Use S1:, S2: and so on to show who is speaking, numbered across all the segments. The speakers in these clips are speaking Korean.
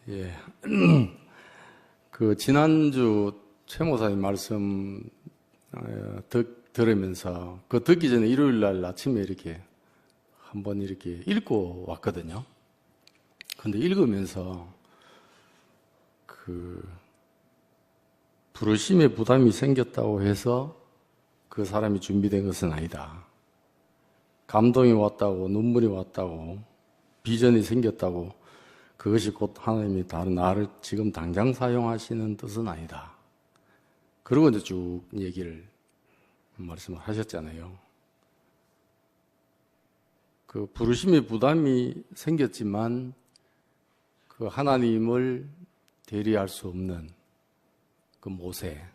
S1: 예. 지난주 최 목사님 말씀 들으면서 듣기 전에 일요일 날 아침에 이렇게 한번 이렇게 읽고 왔거든요. 근데 읽으면서 부르심에 부담이 생겼다고 해서 그 사람이 준비된 것은 아니다. 감동이 왔다고, 눈물이 왔다고, 비전이 생겼다고 그것이 곧 하나님이 다른 나를 지금 당장 사용하시는 뜻은 아니다. 그러고 이제 쭉 말씀을 하셨잖아요. 부르심의 부담이 생겼지만 하나님을 대리할 수 없는 모세.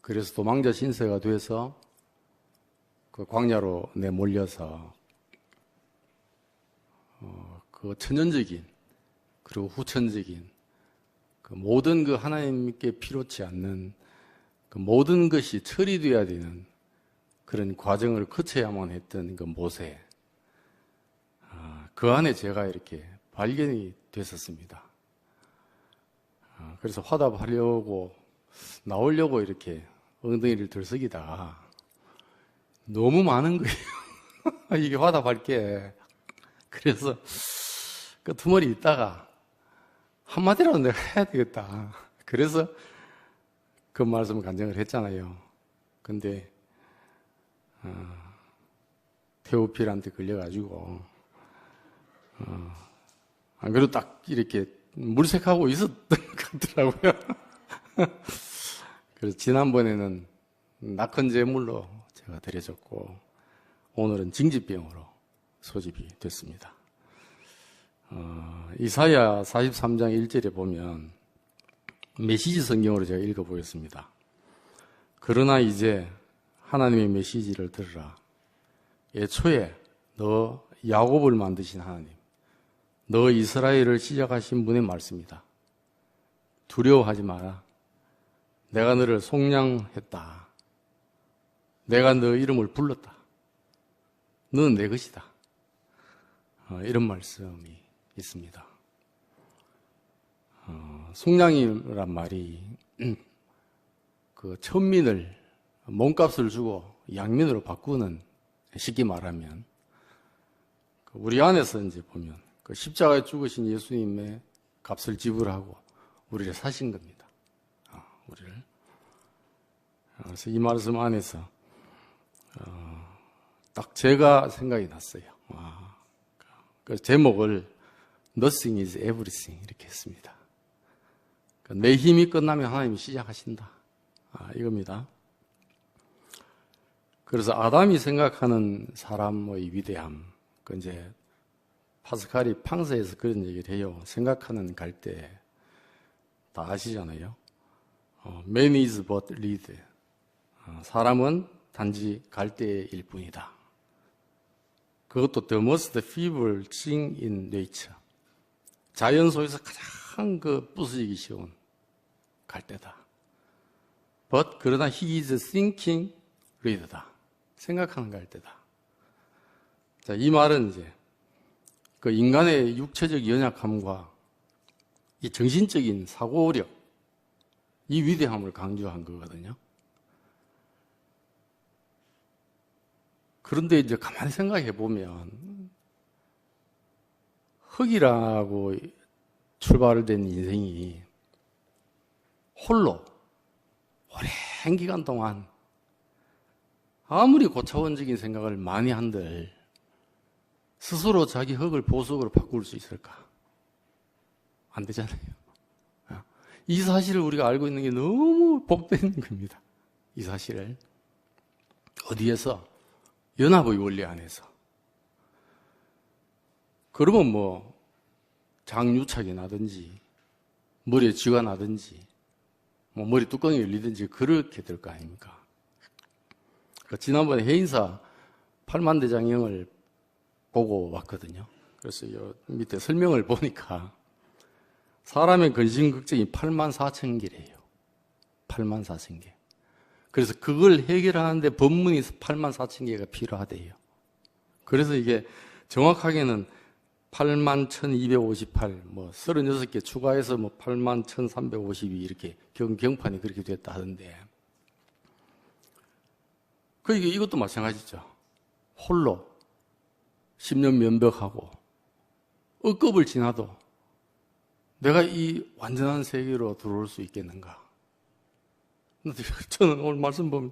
S1: 그래서 도망자 신세가 돼서 광야로 내몰려서 천연적인 그리고 후천적인 모든 하나님께 필요치 않는 모든 것이 처리되어야 되는 그런 과정을 거쳐야만 했던 모세. 그 안에 제가 이렇게 발견이 됐었습니다. 그래서 화답하려고 나오려고 이렇게 엉덩이를 들썩이다가 너무 많은 거예요. 이게 화답할 게. 그래서 끄트머리 있다가 한마디라도 내가 해야 되겠다. 그래서 그 말씀을 간증을 했잖아요. 근데 테오필한테 걸려가지고 안 그래도 딱 이렇게 물색하고 있었던 것 같더라고요. 그래서 지난번에는 낙헌 제물로 제가 드려졌고 오늘은 징집병으로 소집이 됐습니다. 이사야 43장 1절에 보면 메시지 성경으로 제가 읽어보겠습니다. 그러나 이제 하나님의 메시지를 들으라. 애초에 너 야곱을 만드신 하나님, 너 이스라엘을 시작하신 분의 말씀이다. 두려워하지 마라. 내가 너를 속량했다. 내가 너 이름을 불렀다. 너는 내 것이다. 이런 말씀이 있습니다. 속량이란 말이 천민을 몸값을 주고 양민으로 바꾸는, 쉽게 말하면 우리 안에서 이제 보면 십자가에 죽으신 예수님의 값을 지불하고 우리를 사신 겁니다. 우리를. 그래서 이 말씀 안에서 딱 제가 생각이 났어요. 그 제목을 Nothing is everything 이렇게 했습니다. 내 힘이 끝나면 하나님이 시작하신다. 이겁니다. 그래서 아담이 생각하는 사람의 위대함, 이제 파스칼이 팡세에서 그런 얘기를 해요. 생각하는 갈대 다 아시잖아요. Man is but lead. 사람은 단지 갈대일 뿐이다. 그것도 the most feeble thing in nature. 자연 속에서 가장 부수지기 쉬운 갈대다. But 그러나 he is thinking reed다. 생각하는 갈대다. 자, 이 말은 이제 인간의 육체적 연약함과 이 정신적인 사고력, 이 위대함을 강조한 거거든요. 그런데 이제 가만히 생각해 보면 흙이라고 출발된 인생이 홀로 오랜 기간 동안 아무리 고차원적인 생각을 많이 한들 스스로 자기 흙을 보석으로 바꿀 수 있을까? 안 되잖아요. 이 사실을 우리가 알고 있는 게 너무 복된 겁니다. 이 사실을. 어디에서? 연합의 원리 안에서. 그러면 장유착이 나든지 머리에 쥐가 나든지 머리 뚜껑이 열리든지 그렇게 될 거 아닙니까? 지난번에 해인사 8만대장경을 보고 왔거든요. 그래서 밑에 설명을 보니까 사람의 근심걱정이 84,000개래요. 84,000개. 그래서 그걸 해결하는데 법문이 84,000개가 필요하대요. 그래서 이게 정확하게는 81,258, 36개 추가해서 81,352 이렇게 경판이 그렇게 됐다 하던데. 그러니까 이것도 마찬가지죠. 홀로 10년 면벽하고 억겁을 지나도 내가 이 완전한 세계로 들어올 수 있겠는가? 저는 오늘 말씀 보면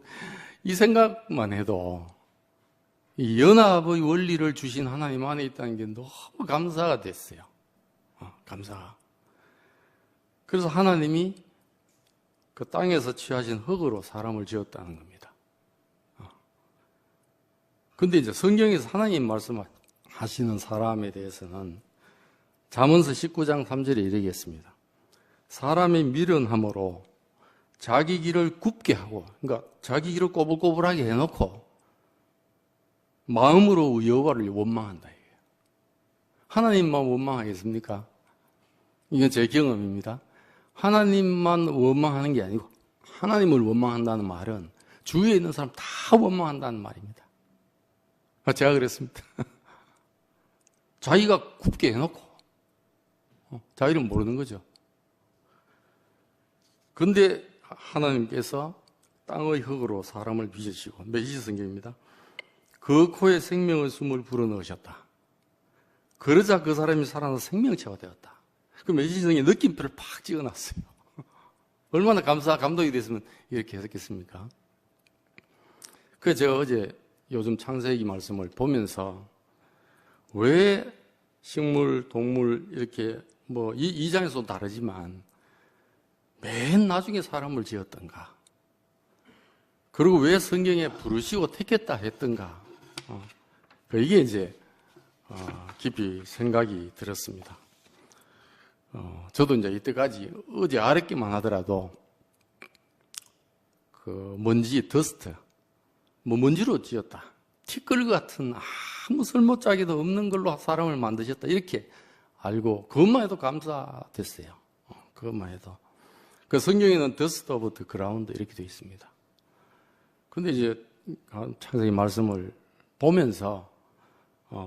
S1: 이 생각만 해도 이 연합의 원리를 주신 하나님 안에 있다는 게 너무 감사가 됐어요. 감사가. 그래서 하나님이 그 땅에서 취하신 흙으로 사람을 지었다는 겁니다. 근데 이제 성경에서 하나님 말씀하시는 사람에 대해서는 잠언서 19장 3절에 이렇게 했습니다. 사람의 미련함으로 자기 길을 굽게 하고, 그러니까 자기 길을 꼬불꼬불하게 해놓고 마음으로 여호와를 원망한다. 하나님만 원망하겠습니까? 이건 제 경험입니다. 하나님만 원망하는 게 아니고 하나님을 원망한다는 말은 주위에 있는 사람 다 원망한다는 말입니다. 제가 그랬습니다. 자기가 굽게 해놓고 자기는 모르는 거죠. 그런데 하나님께서 땅의 흙으로 사람을 빚으시고, 메시지 성경입니다. 그 코에 생명의 숨을 불어넣으셨다. 그러자 그 사람이 살아나서 생명체가 되었다. 그 메시지 성경에 느낌표를 팍 찍어놨어요. 얼마나 감동이 됐으면 이렇게 했겠습니까? 그래서 제가 어제 요즘 창세기 말씀을 보면서 왜 식물, 동물 이렇게 이 장에서도 다르지만 맨 나중에 사람을 지었던가? 그리고 왜 성경에 부르시고 택했다 했던가? 이게 이제 깊이 생각이 들었습니다. 저도 이제 이때까지 어제 알았기만 하더라도 그 먼지, 더스트, 먼지로 지었다. 티끌 같은 아무 쓸모짜기도 없는 걸로 사람을 만드셨다. 이렇게 알고 그것만 해도 감사됐어요. 그것만 해도. 그 성경에는 dust of the ground 이렇게 되어 있습니다. 근데 이제 창세기 말씀을 보면서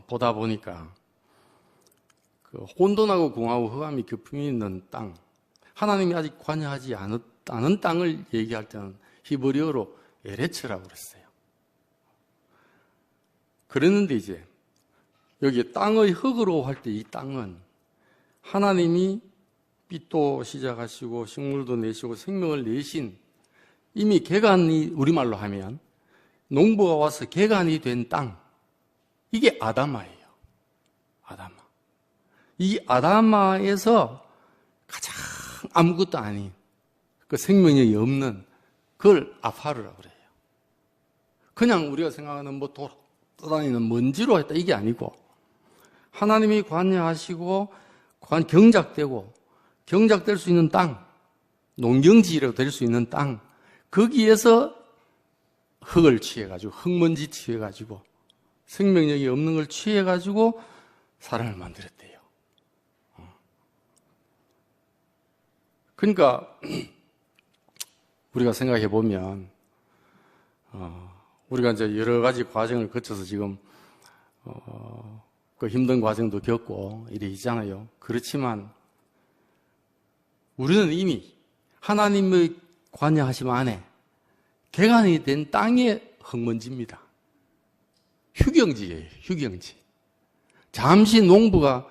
S1: 보다 보니까 그 혼돈하고 공하고 흑암이 교품이 있는 땅, 하나님이 아직 관여하지 않은 땅을 얘기할 때는 히브리어로 에레츠라고 그랬어요. 그랬는데 이제 여기 땅의 흙으로 할 때 이 땅은 하나님이 빛도 시작하시고 식물도 내시고 생명을 내신 이미 개간이, 우리말로 하면 농부가 와서 개간이 된 땅, 이게 아다마예요. 아다마. 이 아다마에서 가장 아무것도 아닌 그 생명력이 없는 그걸 아파르라고 그래요. 그냥 우리가 생각하는 떠다니는 먼지로 했다, 이게 아니고 하나님이 관여하시고 경작될 수 있는 땅, 농경지라고 될 수 있는 땅, 거기에서 흙을 취해가지고, 흙먼지 취해가지고, 생명력이 없는 걸 취해가지고 사람을 만들었대요. 그러니까 우리가 생각해 보면 우리가 이제 여러 가지 과정을 거쳐서 지금 그 힘든 과정도 겪고 이래 있잖아요. 그렇지만 우리는 이미 하나님의 관여하심 안에 개간이 된 땅의 흙먼지입니다. 휴경지예요. 휴경지. 잠시 농부가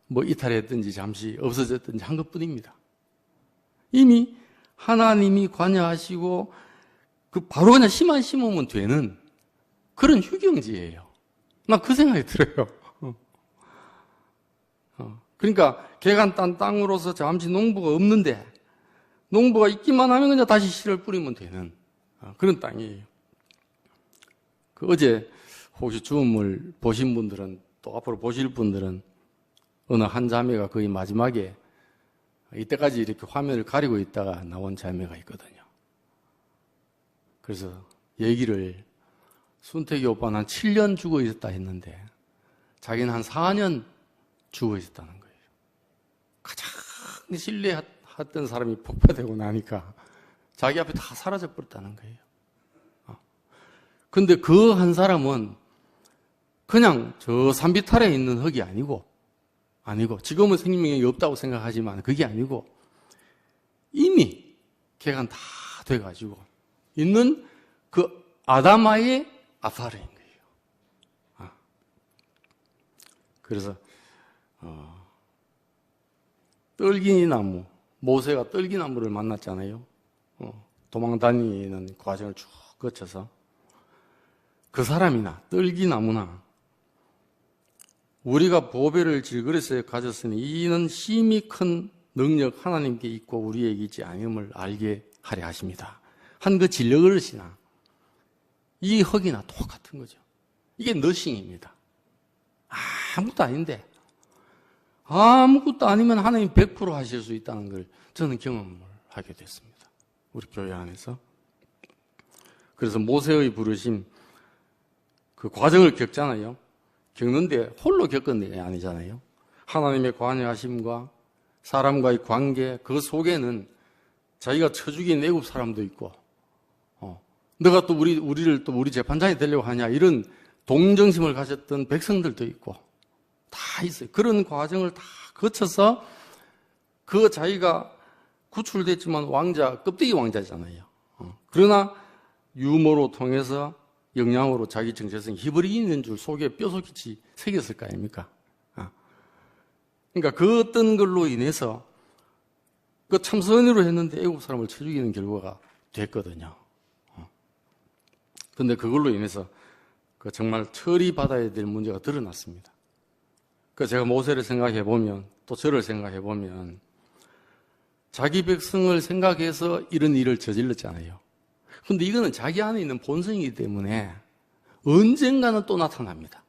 S1: 이탈했든지 잠시 없어졌든지 한 것뿐입니다. 이미 하나님이 관여하시고 바로 그냥 씨만 심으면 되는 그런 휴경지예요. 나 그 생각이 들어요. 그러니까 개간 딴 땅으로서 잠시 농부가 없는데 농부가 있기만 하면 그냥 다시 씨를 뿌리면 되는 그런 땅이에요. 어제 혹시 주음을 보신 분들은, 또 앞으로 보실 분들은 어느 한 자매가 거의 마지막에 이때까지 이렇게 화면을 가리고 있다가 나온 자매가 있거든요. 그래서 얘기를 순택이 오빠는 한 7년 죽어 있었다 했는데 자기는 한 4년 죽어 있었다는 거예요. 가장 신뢰했던 사람이 폭파되고 나니까 자기 앞에 다 사라져 버렸다는 거예요. 근데 그 한 사람은 그냥 저 산비탈에 있는 흙이 아니고 아니고, 지금은 생명력이 없다고 생각하지만 그게 아니고, 이미 개간 다 돼가지고 있는 그 아담아의 아파르인 거예요. 그래서 떨기나무, 모세가 떨기나무를 만났잖아요. 도망 다니는 과정을 쭉 거쳐서 그 사람이나 떨기나무나 우리가 보배를 질그릇에 가졌으니 이는 심히 큰 능력 하나님께 있고 우리에게 있지 않음을 알게 하려 하십니다. 한 그 질그릇이나 이 흙이나 똑같은 거죠. 이게 너싱입니다. 아무것도 아닌데 아무것도 아니면 하나님 100% 하실 수 있다는 걸 저는 경험을 하게 됐습니다. 우리 교회 안에서. 그래서 모세의 부르심 그 과정을 겪잖아요. 겪는데 홀로 겪은 게 아니잖아요. 하나님의 관여하심과 사람과의 관계, 그 속에는 자기가 쳐 죽인 애굽 사람도 있고, 너가 또 우리를 또 우리 재판장이 되려고 하냐, 이런 동정심을 가졌던 백성들도 있고, 다 있어요. 그런 과정을 다 거쳐서 그 자기가 구출됐지만 왕자, 껍데기 왕자잖아요. 그러나 유머로 통해서 영향으로 자기 정체성 히브리인인 줄 속에 뼈속이 새겼을 거 아닙니까? 그러니까 그 어떤 걸로 인해서 그 참선으로 했는데 애국 사람을 쳐 죽이는 결과가 됐거든요. 그런데 그걸로 인해서 그 정말 처리받아야 될 문제가 드러났습니다. 그 제가 모세를 생각해 보면 또 저를 생각해 보면 자기 백성을 생각해서 이런 일을 저질렀잖아요. 그런데 이거는 자기 안에 있는 본성이기 때문에 언젠가는 또 나타납니다.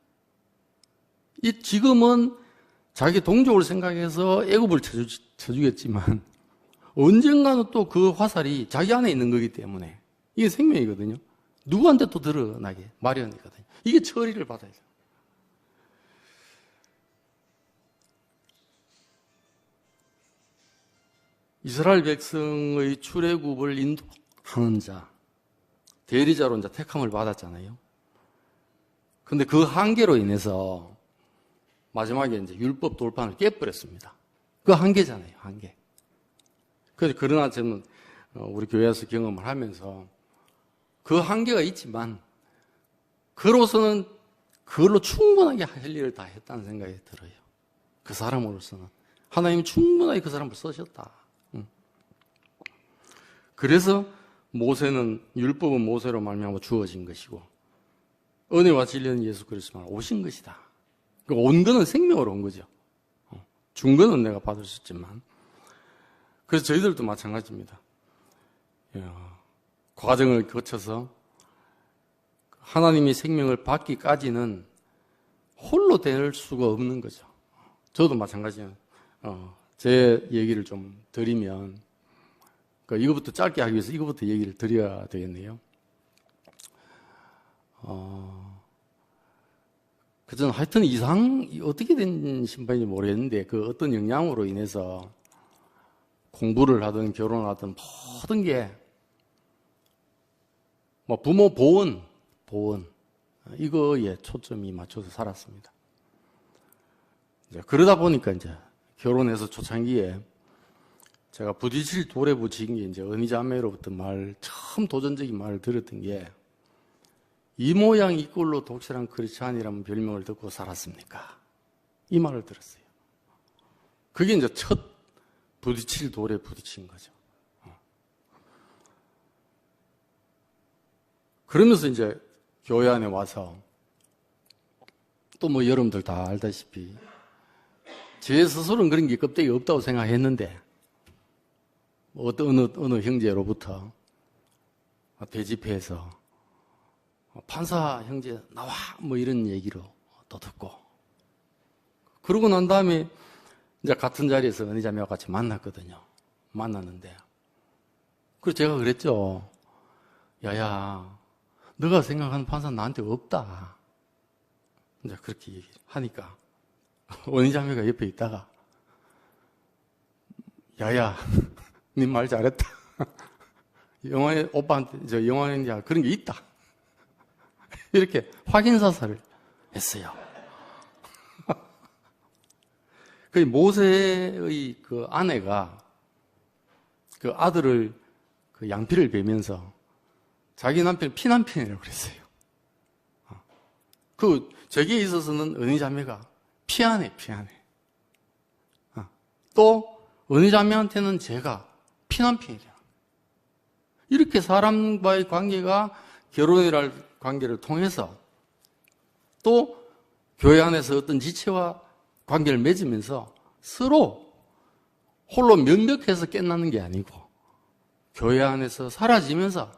S1: 지금은 자기 동족을 생각해서 애굽을 쳐주겠지만 언젠가는 또 그 화살이 자기 안에 있는 거기 때문에 이게 생명이거든요. 누구한테 또 드러나게 마련이거든요. 이게 처리를 받아야 돼요. 이스라엘 백성의 출애굽을 인도하는 자, 대리자로 이제 택함을 받았잖아요. 근데 그 한계로 인해서 마지막에 이제 율법 돌판을 깨버렸습니다. 그 한계잖아요, 한계. 그러나 저는 우리 교회에서 경험을 하면서 그 한계가 있지만 그로서는 그걸로 충분하게 할 일을 다 했다는 생각이 들어요. 그 사람으로서는 하나님이 충분하게 그 사람을 쓰셨다. 그래서 모세는 율법은 모세로 말미암아 주어진 것이고 은혜와 진리는 예수 그리스도만 오신 것이다. 온 거는 생명으로 온 거죠. 준 거는 내가 받을 수 있지만. 그래서 저희들도 마찬가지입니다. 과정을 거쳐서 하나님이 생명을 받기까지는 홀로 될 수가 없는 거죠. 저도 마찬가지예요. 제 얘기를 좀 드리면 이거부터 짧게 하기 위해서 이거부터 얘기를 드려야 되겠네요. 저는 하여튼 어떻게 된 신분인지 모르겠는데 그 어떤 영향으로 인해서 공부를 하든 결혼을 하든 모든 게 부모 보온 이거에 초점이 맞춰서 살았습니다. 이제 그러다 보니까 이제 결혼해서 초창기에 제가 부딪힐 돌에 부딪힌 게 이제 은희자매로부터 처음 도전적인 말을 들었던 게 이 모양 이 꼴로 독실한 크리스찬이라는 별명을 듣고 살았습니까? 이 말을 들었어요. 그게 이제 첫 부딪힐 돌에 부딪힌 거죠. 그러면서 이제 교회 안에 와서 또 여러분들 다 알다시피 제 스스로는 그런 게 껍데기 없다고 생각했는데 어느 형제로부터 대집회에서 판사 형제 나와 이런 얘기로 또 듣고 그러고 난 다음에 이제 같은 자리에서 은혜자매와 같이 만났는데 그래서 제가 그랬죠. 야야 너가 생각하는 판사 나한테 없다. 이제 그렇게 하니까 은혜자매가 옆에 있다가 야야 네 말 잘했다. 영화의 오빠한테 영화의 그런 게 있다. 이렇게 확인사살을 했어요. 그 모세의 그 아내가 그 아들을 그 양피를 베면서 자기 남편을 피남편이라고 그랬어요. 그 저기에 있어서는 은희 자매가 피하네. 또 은희 자매한테는 제가 피남편이라. 이렇게 사람과의 관계가 결혼이랄 관계를 통해서 또 교회 안에서 어떤 지체와 관계를 맺으면서 서로 홀로 면벽해서 끝나는 게 아니고 교회 안에서 사라지면서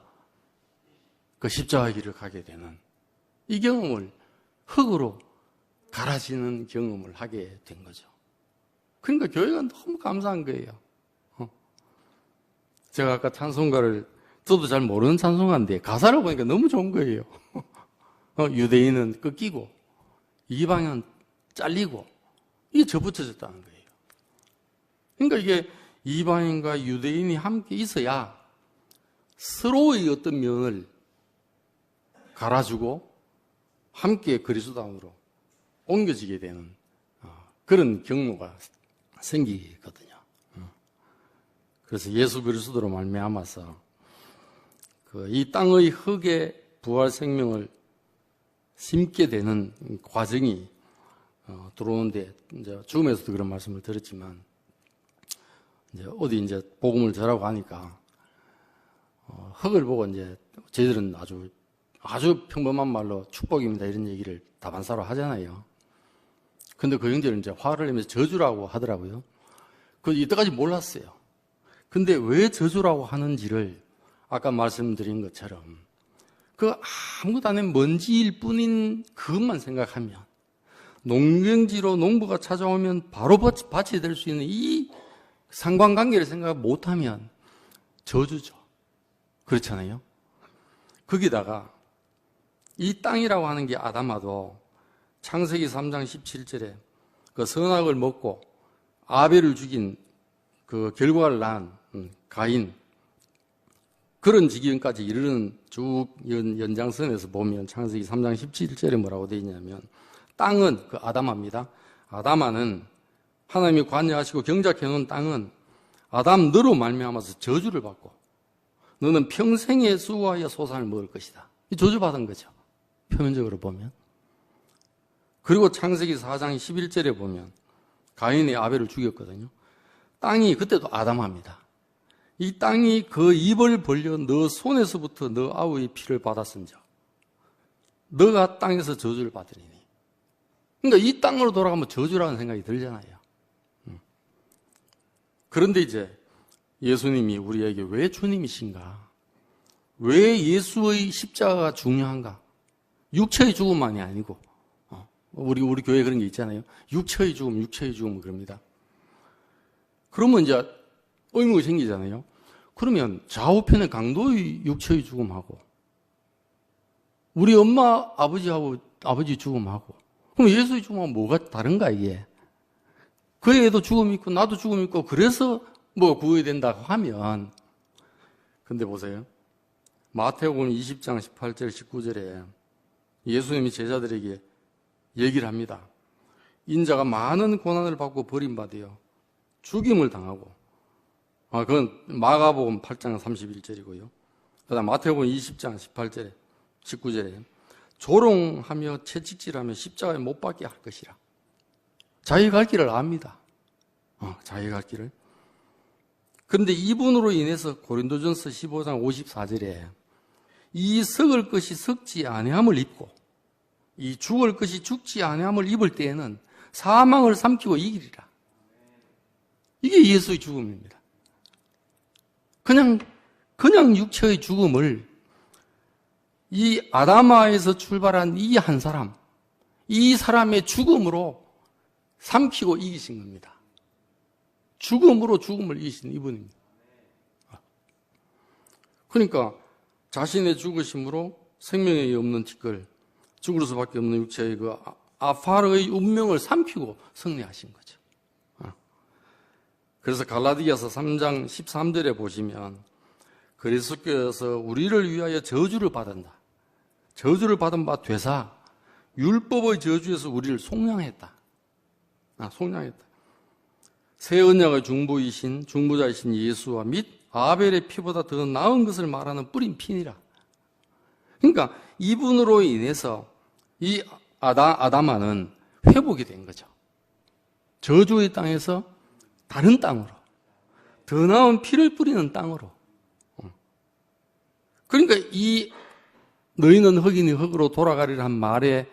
S1: 그 십자가의 길을 가게 되는 이 경험을 흙으로 갈아지는 경험을 하게 된 거죠. 그러니까 교회가 너무 감사한 거예요. 제가 아까 찬송가를 저도 잘 모르는 찬송가인데 가사를 보니까 너무 좋은 거예요. 유대인은 꺾이고 이방은 잘리고 이게 접붙여졌다는 거예요. 그러니까 이게 이방인과 유대인이 함께 있어야 서로의 어떤 면을 갈아주고 함께 그리스도인으로 옮겨지게 되는 그런 경로가 생기거든요. 그래서 예수 그리스도로 말미암아서 이 땅의 흙에 부활 생명을 심게 되는 과정이 들어오는데 이제 죽음에서도 그런 말씀을 드렸지만 이제 어디 이제 복음을 전하고 하니까 흙을 보고 이제 저희들은 아주 평범한 말로 축복입니다 이런 얘기를 다반사로 하잖아요. 근데 그 형제는 이제 화를 내면서 저주라고 하더라고요. 그 이때까지 몰랐어요. 근데 왜 저주라고 하는지를 아까 말씀드린 것처럼 그 아무것도 안 한 먼지일 뿐인 그것만 생각하면 농경지로 농부가 찾아오면 바로 밭이 될 수 있는 이 상관관계를 생각 못하면 저주죠. 그렇잖아요. 거기다가 이 땅이라고 하는 게 아담아도 창세기 3장 17절에 그 선악을 먹고 아벨을 죽인 그 결과를 낳은 가인 그런 지경까지 이르는 쭉 연장선에서 보면 창세기 3장 17절에 뭐라고 되어 있냐면 땅은 그 아담아입니다. 아담아는 하나님이 관여하시고 경작해 놓은 땅은 아담 너로 말미암아서 저주를 받고 너는 평생에 수고하여 소산을 먹을 것이다. 이 저주받은 거죠. 표면적으로 보면. 그리고 창세기 4장 11절에 보면 가인이 아벨을 죽였거든요. 땅이 그때도 아담아입니다. 이 땅이 그 입을 벌려 너 손에서부터 너 아우의 피를 받았은즉 너가 땅에서 저주를 받으리니. 그러니까 이 땅으로 돌아가면 저주라는 생각이 들잖아요. 그런데 이제 예수님이 우리에게 왜 주님이신가? 왜 예수의 십자가가 중요한가? 육체의 죽음만이 아니고 우리 교회에 그런 게 있잖아요. 육체의 죽음 그럽니다. 그러면 이제 의무가 생기잖아요. 그러면 좌우편의 강도의 육체의 죽음하고 우리 엄마 아버지 죽음하고 그럼 예수의 죽음하고 뭐가 다른가 이게? 그 애도 죽음이 있고 나도 죽음이 있고 그래서 뭐 구해야 된다고 하면 근데 보세요. 마태복음 20장 18절 19절에 예수님이 제자들에게 얘기를 합니다. 인자가 많은 고난을 받고 버림받아요. 죽임을 당하고 그건 마가복음 8장 31절이고요. 그 다음 마태복음 20장 18절에 19절에 조롱하며 채찍질하며 십자가에 못 박게 할 것이라. 자기 갈 길을 압니다. 자기 갈 길을. 그런데 이분으로 인해서 고린도전서 15장 54절에 이 썩을 것이 썩지 아니함을 입고 이 죽을 것이 죽지 아니함을 입을 때에는 사망을 삼키고 이기리라. 이게 예수의 죽음입니다. 그냥 육체의 죽음을 이 아담아에서 출발한 이 한 사람, 이 사람의 죽음으로 삼키고 이기신 겁니다. 죽음으로 죽음을 이기신 이분입니다. 그러니까 자신의 죽으심으로 생명이 없는 티끌, 죽을 수밖에 없는 육체의 그 아파르의 운명을 삼키고 승리하신 거죠. 그래서 갈라디아서 3장 13절에 보시면 그리스도께서 우리를 위하여 저주를 받은다. 저주를 받은 바 되사 율법의 저주에서 우리를 속량했다. 속량했다. 새 언약의 중보자이신 예수와 및 아벨의 피보다 더 나은 것을 말하는 뿌린 피니라. 그러니까 이분으로 인해서 이 아담아는 회복이 된 거죠. 저주의 땅에서 다른 땅으로, 더 나은 피를 뿌리는 땅으로. 그러니까 이 너희는 흙이니 흙으로 돌아가리라 한 말에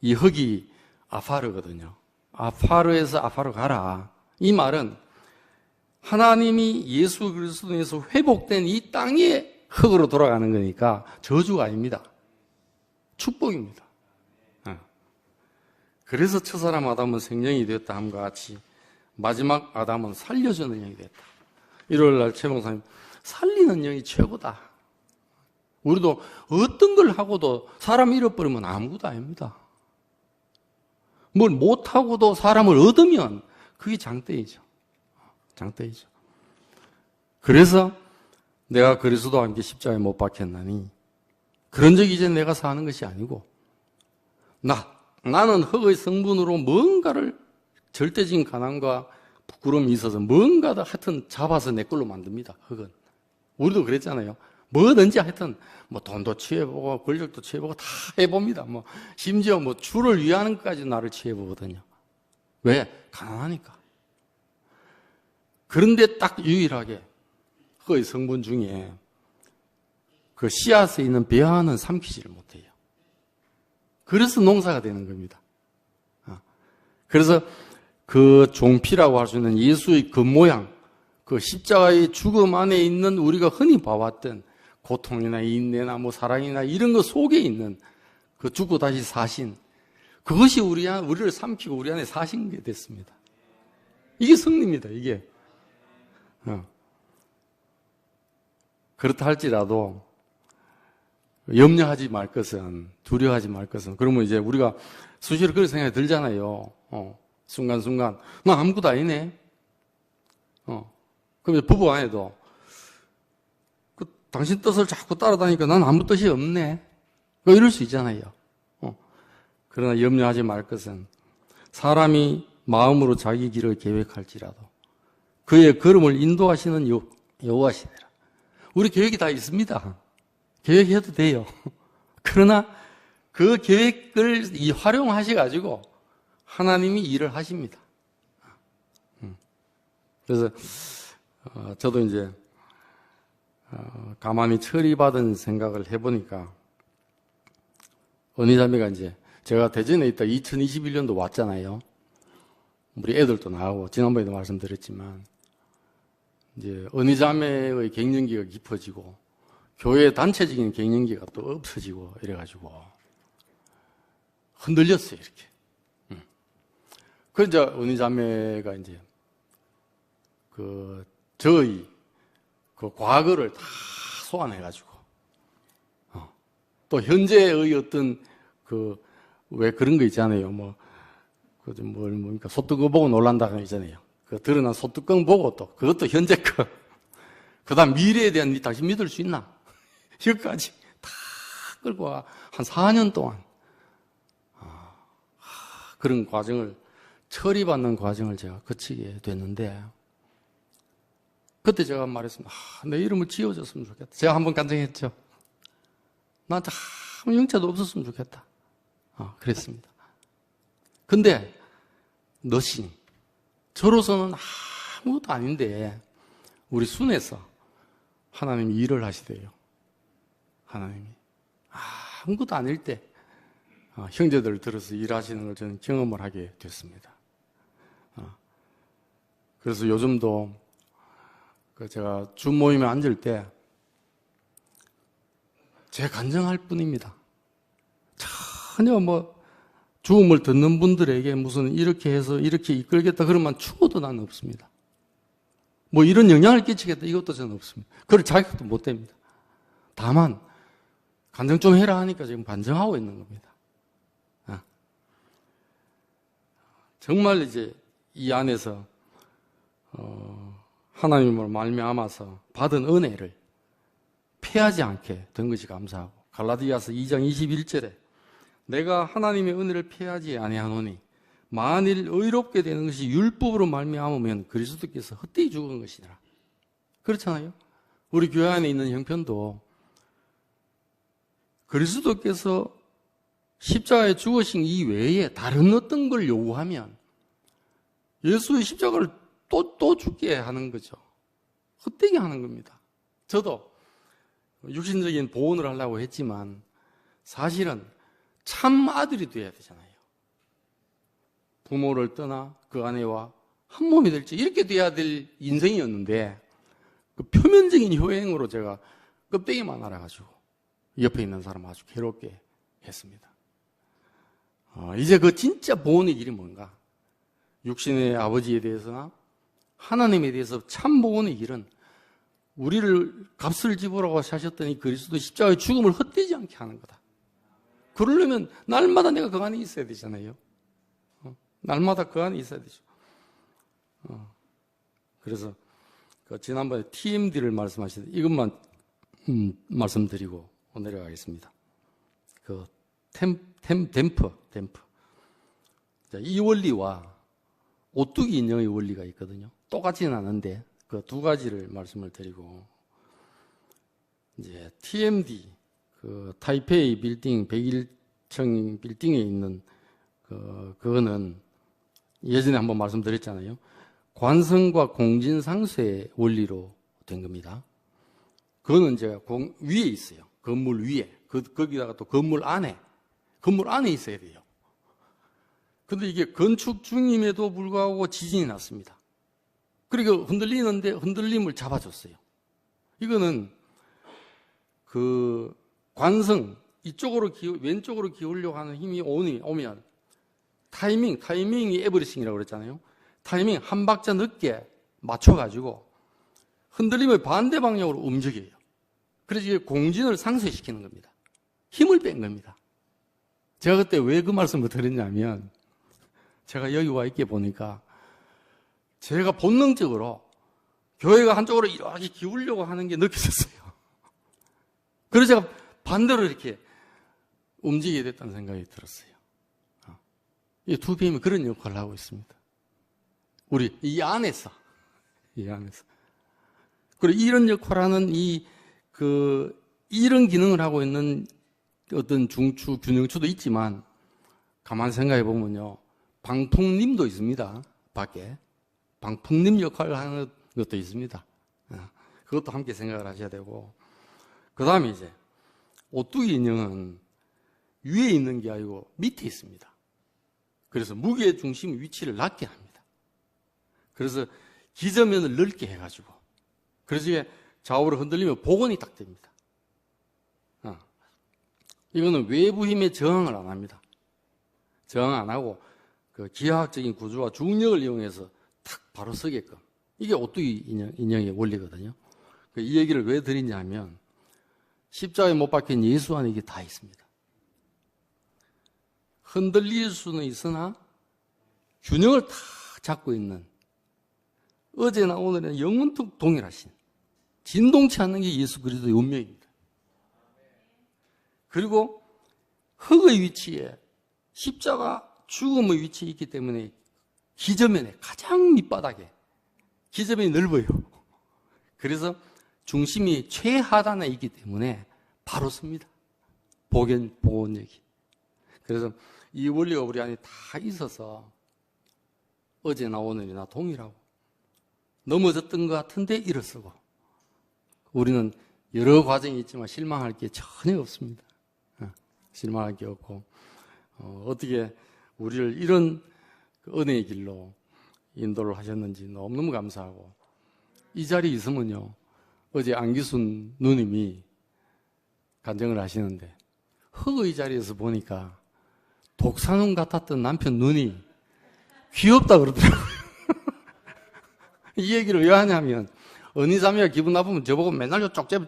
S1: 이 흙이 아파르거든요. 아파르에서 아파르 가라. 이 말은 하나님이 예수 그리스도에서 회복된 이 땅의 흙으로 돌아가는 거니까 저주가 아닙니다. 축복입니다. 그래서 첫사람 아담은 생명이 되었다 함과 같이 마지막 아담은 살려주는 영이 됐다. 일요일날 최 목사님, 살리는 영이 최고다. 우리도 어떤 걸 하고도 사람 잃어버리면 아무것도 아닙니다. 뭘 못하고도 사람을 얻으면 그게 장대이죠. 장대이죠. 그래서 내가 그리스도와 함께 십자가에 못 박혔나니 그런 적이 이제 내가 사는 것이 아니고 나는 흙의 성분으로 뭔가를 절대적인 가난과 부끄러움이 있어서 뭔가도 하여튼 잡아서 내 걸로 만듭니다. 흙은. 우리도 그랬잖아요. 뭐든지 하여튼 뭐 돈도 취해보고 권력도 취해보고 다 해봅니다. 뭐 심지어 뭐 주를 위하는 것까지 나를 취해보거든요. 왜? 가난하니까. 그런데 딱 유일하게 흙의 성분 중에 그 씨앗에 있는 배아는 삼키지를 못해요. 그래서 농사가 되는 겁니다. 그래서 그 종피라고 할 수 있는 예수의 그 모양, 그 십자가의 죽음 안에 있는 우리가 흔히 봐왔던 고통이나 인내나 뭐 사랑이나 이런 것 속에 있는 그 죽고 다시 사신, 그것이 우리를 삼키고 우리 안에 사신 게 됐습니다. 이게 승리입니다, 이게. 그렇다 할지라도 염려하지 말 것은, 두려워하지 말 것은, 그러면 이제 우리가 수시로 그런 생각이 들잖아요. 순간순간 나 아무것도 아니네. 그럼 부부 안에도 당신 뜻을 자꾸 따라다니까 난 아무 뜻이 없네. 이럴 수 있잖아요. 그러나 염려하지 말 것은 사람이 마음으로 자기 길을 계획할지라도 그의 걸음을 인도하시는 여호와시니라. 우리 계획이 다 있습니다. 계획해도 돼요. 그러나 그 계획을 활용하셔가지고 하나님이 일을 하십니다. 그래서 저도 이제 가만히 처리받은 생각을 해보니까 언니자매가 이제 제가 대전에 있다 2021년도 왔잖아요. 우리 애들도 나오고 지난번에도 말씀드렸지만 이제 언니자매의 갱년기가 깊어지고 교회 단체적인 갱년기가 또 없어지고 이래가지고 흔들렸어요, 이렇게. 그래서 언니자매가 이제 저희 그 과거를 다 소환해가지고 또 현재의 어떤 왜 그런 거 있잖아요. 뭡니까 소뚜껑 보고 놀란다는 거 있잖아요. 그 드러난 소뚜껑 보고 또 그것도 현재 거. 그다음 미래에 대한 당신 믿을 수 있나? 여기까지 다 끌고 와 한 4년 동안 그런 과정을 처리받는 과정을 제가 거치게 됐는데. 그때 제가 말했습니다. 내 이름을 지어줬으면 좋겠다. 제가 한번 간증했죠. 나한테 아무 영자도 없었으면 좋겠다. 그랬습니다. 근데 너신 저로서는 아무것도 아닌데 우리 순에서 하나님이 일을 하시대요. 하나님이 아무것도 아닐 때 형제들을 들어서 일하시는 걸 저는 경험을 하게 됐습니다. 그래서 요즘도 제가 주 모임에 앉을 때 제 간증할 뿐입니다. 전혀 주음을 듣는 분들에게 무슨 이렇게 해서 이렇게 이끌겠다 그러면 죽어도 나는 없습니다. 이런 영향을 끼치겠다 이것도 저는 없습니다. 그럴 자격도 못 됩니다. 다만 간증 좀 해라 하니까 지금 간증하고 있는 겁니다. 정말 이제 이 안에서 하나님으로 말미암아서 받은 은혜를 패하지 않게 된 것이 감사하고 갈라디아서 2장 21절에 내가 하나님의 은혜를 패하지 아니하노니 만일 의롭게 되는 것이 율법으로 말미암으면 그리스도께서 헛되이 죽은 것이라. 그렇잖아요. 우리 교회 안에 있는 형편도 그리스도께서 십자가에 죽으신 이 외에 다른 어떤 걸 요구하면 예수의 십자가를 또 죽게 하는 거죠. 헛되게 하는 겁니다. 저도 육신적인 보온을 하려고 했지만 사실은 참 아들이 돼야 되잖아요. 부모를 떠나 그 아내와 한 몸이 될지 이렇게 돼야 될 인생이었는데 그 표면적인 효행으로 제가 껍데기만 알아가지고 옆에 있는 사람 아주 괴롭게 했습니다. 이제 그 진짜 보온의 길이 뭔가? 육신의 아버지에 대해서나 하나님에 대해서 참 보온의 길은 우리를 값을 지불하고 사셨던 이 그리스도 십자가의 죽음을 헛되지 않게 하는 거다. 그러려면 날마다 내가 그 안에 있어야 되잖아요. 날마다 그 안에 있어야 되죠. 그래서 지난번에 TMD를 말씀하시는데 이것만 말씀드리고 내려가겠습니다. 그 댐프. 자, 이 원리와 오뚜기 인형의 원리가 있거든요. 똑같지는 않은데 그 두 가지를 말씀을 드리고 이제 TMD 그 타이페이 빌딩 101층 빌딩에 있는 그거는 예전에 한번 말씀드렸잖아요. 관성과 공진상쇄의 원리로 된 겁니다. 그거는 이제 위에 있어요. 건물 위에. 거기다가 또 건물 안에 있어야 돼요. 근데 이게 건축 중임에도 불구하고 지진이 났습니다. 그리고 흔들리는데 흔들림을 잡아줬어요. 이거는 그 관성, 왼쪽으로 기울려고 하는 힘이 오면 타이밍이 에브리싱이라고 그랬잖아요. 타이밍 한 박자 늦게 맞춰가지고 흔들림을 반대 방향으로 움직여요. 그래서 이게 공진을 상쇄시키는 겁니다. 힘을 뺀 겁니다. 제가 그때 왜 그 말씀을 드렸냐면 제가 여기 와 있게 보니까 제가 본능적으로 교회가 한쪽으로 이렇게 기울려고 하는 게 느껴졌어요. 그래서 제가 반대로 이렇게 움직이게 됐다는 생각이 들었어요. 이 두 빔이 그런 역할을 하고 있습니다. 우리 이 안에서. 그리고 이런 역할을 하는 이런 기능을 하고 있는 어떤 중추, 균형추도 있지만 가만 생각해 보면요. 방풍림도 있습니다. 밖에. 방풍림 역할을 하는 것도 있습니다. 그것도 함께 생각을 하셔야 되고. 그 다음에 이제 오뚜기 인형은 위에 있는 게 아니고 밑에 있습니다. 그래서 무게 중심 위치를 낮게 합니다. 그래서 기저면을 넓게 해가지고. 그래서 이게 좌우로 흔들리면 복원이 딱 됩니다. 이거는 외부 힘에 저항을 안 합니다. 저항 안 하고 그 기하학적인 구조와 중력을 이용해서 탁 바로 서게끔. 이게 오뚜기 인형의 원리거든요. 이 얘기를 왜 드리냐면 십자가에 못 박힌 예수 안에 이게 다 있습니다. 흔들릴 수는 있으나 균형을 다 잡고 있는 어제나 오늘은 영원토록 동일하신 진동치 않는 게 예수 그리스도의 운명입니다. 그리고 흙의 위치에 십자가 죽음의 위치에 있기 때문에 기저면에 가장 밑바닥에 기저면이 넓어요. 그래서 중심이 최하단에 있기 때문에 바로 섭니다. 복원력이. 그래서 이 원리가 우리 안에 다 있어서 어제나 오늘이나 동일하고 넘어졌던 것 같은데 일어서고 우리는 여러 과정이 있지만 실망할 게 전혀 없습니다. 실망할 게 없고 어떻게 우리를 이런 은혜의 길로 인도를 하셨는지 너무너무 감사하고 이 자리에 있으면요 어제 안기순 누님이 간증을 하시는데 흙의 자리에서 보니까 독사눈 같았던 남편 눈이 귀엽다 그러더라고요. 이 얘기를 왜 하냐면 언니자매가 기분 나쁘면 저보고 맨날 쪽제부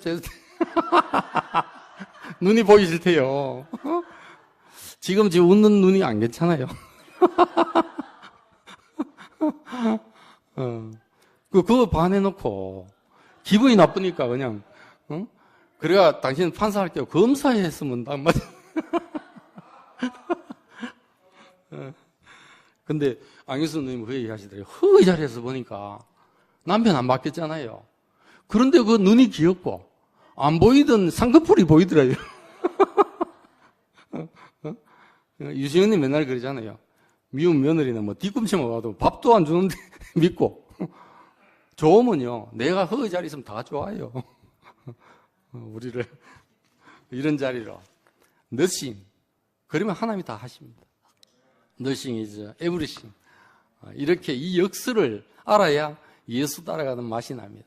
S1: 눈이 보기 싫대요. 지금 웃는 눈이 안 괜찮아요. 그거 반해놓고 기분이 나쁘니까 그냥 그래야 당신 판사할게요. 검사했으면 딱 맞아. 근데 안교수님 그 얘기 하시더래요. 그 자리에서 보니까 남편 안 바뀌었잖아요. 그런데 그 눈이 귀엽고 안 보이던 쌍꺼풀이 보이더라고요. 유시은님 맨날 그러잖아요. 미운 며느리는 뭐 뒤꿈치 먹어도 밥도 안 주는데 믿고. 좋으면요, 내가 그 자리에 있으면 다 좋아요. 우리를 이런 자리로. 너싱. 그러면 하나님이 다 하십니다. Nothing is everything. 이렇게 이 역설을 알아야 예수 따라가는 맛이 납니다.